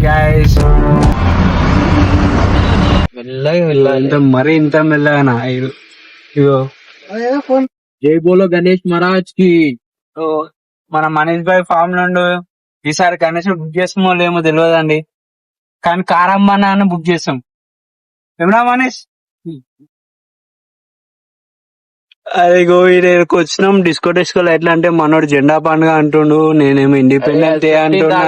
Guys, మెల్లగా మరీ ఇంత మెల్లగా ఇగో జై బోలో గణేష్ మహారాజ్ కి. మన మనీష్ భాయ్ ఫామ్ నుండి ఈసారి గణేష్ బుక్ చేస్తామో లేమో తెలియదండి, కానీ కారమ్మ అని బుక్ చేస్తాం. ఏమన్నా మనీష్? అదిగో ఇక్కడికి వచ్చినాం. డిస్కో ఎట్లా అంటే మనోడు జెండా పండుగ అంటుండు, నేనేమో ఇండిపెండెంట్ అంటున్నా.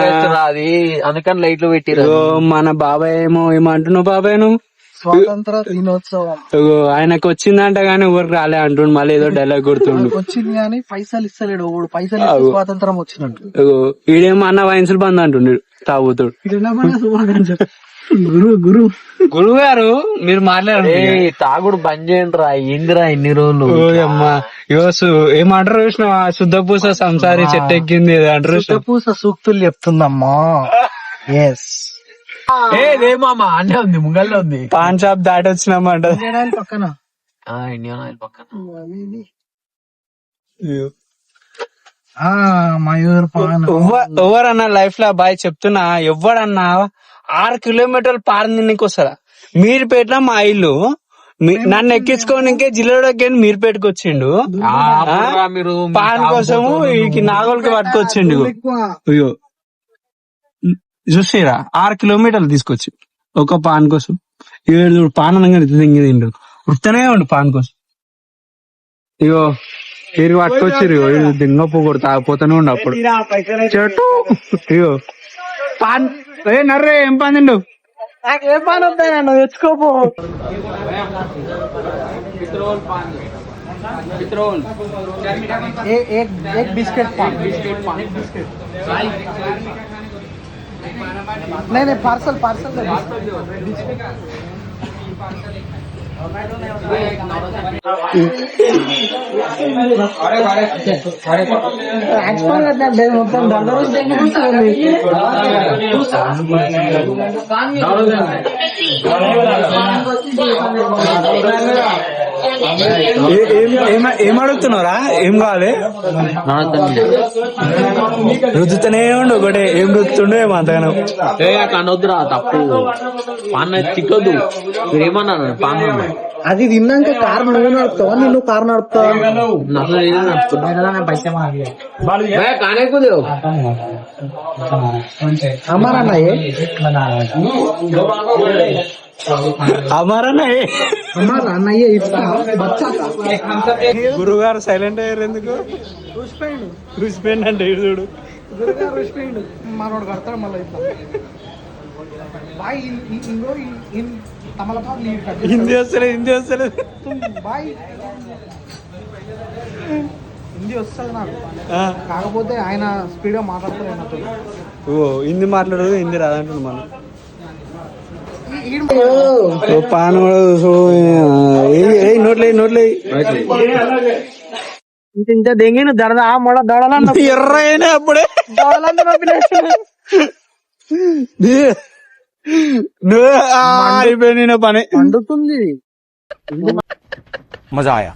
అది అందుకని లైట్లు పెట్టిరు. మన బాబాయ్ ఏమంటున్నావు బాబాయ్ నువ్వు? స్వాతంత్ర దినోత్సవం ఆయనకు వచ్చిందంట గానీ ఎవరికి రాలే అంటుండు. మళ్ళీ ఏదో డైలాగ్ కొడుతుండు. వచ్చింది కానీ పైసలు ఇస్తలేడు. పైసలు ఇస్తే స్వాతంత్రం వచ్చినట్టు. ఈడేమో అన్న వయసులు బంద్ అంటుండు తాగుతాడు. గురువు గారు మీరు మాట్లాడారు, తాగుడు బంద్ చేయండి రా. ఏందిరా ఇన్ని రోజులు? అమ్మా ఏమంటారు చూసినావా? శుద్ధపూస సంసారి చెట్టు ఎక్కింది అంటారు. శుద్ధపూస సూక్తులు చెప్తుందమ్మా. ఎస్ ఏమామా అన్నీ ఉంది, ముంగల్లో ఉంది. పాన్ షాప్ దాటి వచ్చినామంట పక్కన ఇండియన్ ఆయిల్ పక్కన. మయూర్ పాన్. ఎవరన్నా లైఫ్ లో బాయ్ చెప్తున్నా, ఎవడన్నా 6 కిలోమీటర్లు పారిందికి వస్తారా? మీరుపేట మా ఇల్లు, నన్ను ఎక్కించుకోనికే జిల్లాలోకి మీరుపేటకి వచ్చిండు. మీరు పాన్ కోసము ఈ నాగోల్కి పట్టుకొచ్చిండు. అయ్యో చూసిరా, 6 కిలోమీటర్లు తీసుకొచ్చి ఒక పాన్ కోసం. 7 పాన్ అనగా తిండు వృత్తనే ఉండు పాన్ కోసం. ఇగో తిరిగి పట్టుకొచ్చిరు. దింగపు కూడా తాగిపోతానే ఉండు అప్పుడు చెట్టు. ఇగో పాన్ నర్రే ఏం పాన్ తిండు? నాకేం పాన్ వద్దా, నువ్వు తెచ్చుకోపో. एक बिस्किट पान. नहीं पार्सल మొత్తం ఏమడుగుతున్నారా? ఏం కావాలి? రుద్దుతూనే ఉండు ఒకటే. ఏం రుద్దుతుండో ఏమో అంతగానో. అనొద్దురా, తప్పు. పాన్ తిట్టొద్దు. మీరేమన్నారు? పాన్ అది తిన్నాక కారు నువ్వు నడుపుతావా? నిన్ను కారు నడుపుతావా? అమ్మారన్నాయే అమ్మారన్నయ్యే ఇస్తా. గురుగారు సైలెంట్ అయ్యారు ఎందుకు? రుచిపోయిండు అంటే చూడు. గురుగారు రుచిపోయిండు. మనోడు కడతాడు మళ్ళీ. హిందీ వస్తలేదు బాయ్. హిందీ వస్తుంది నాకు, కాకపోతే ఆయన స్పీడ్ గా మాట్లాడతారు. హిందీ మాట్లాడదు, హిందీ రాదంటుంది మనం. పాను నోట్లే ఇంత దెంగిన దడ మొడ దొడలన్న ఎర్రైనా అప్పుడే అయిపోయింది పని. పండుతుంది. మజా ఆయా.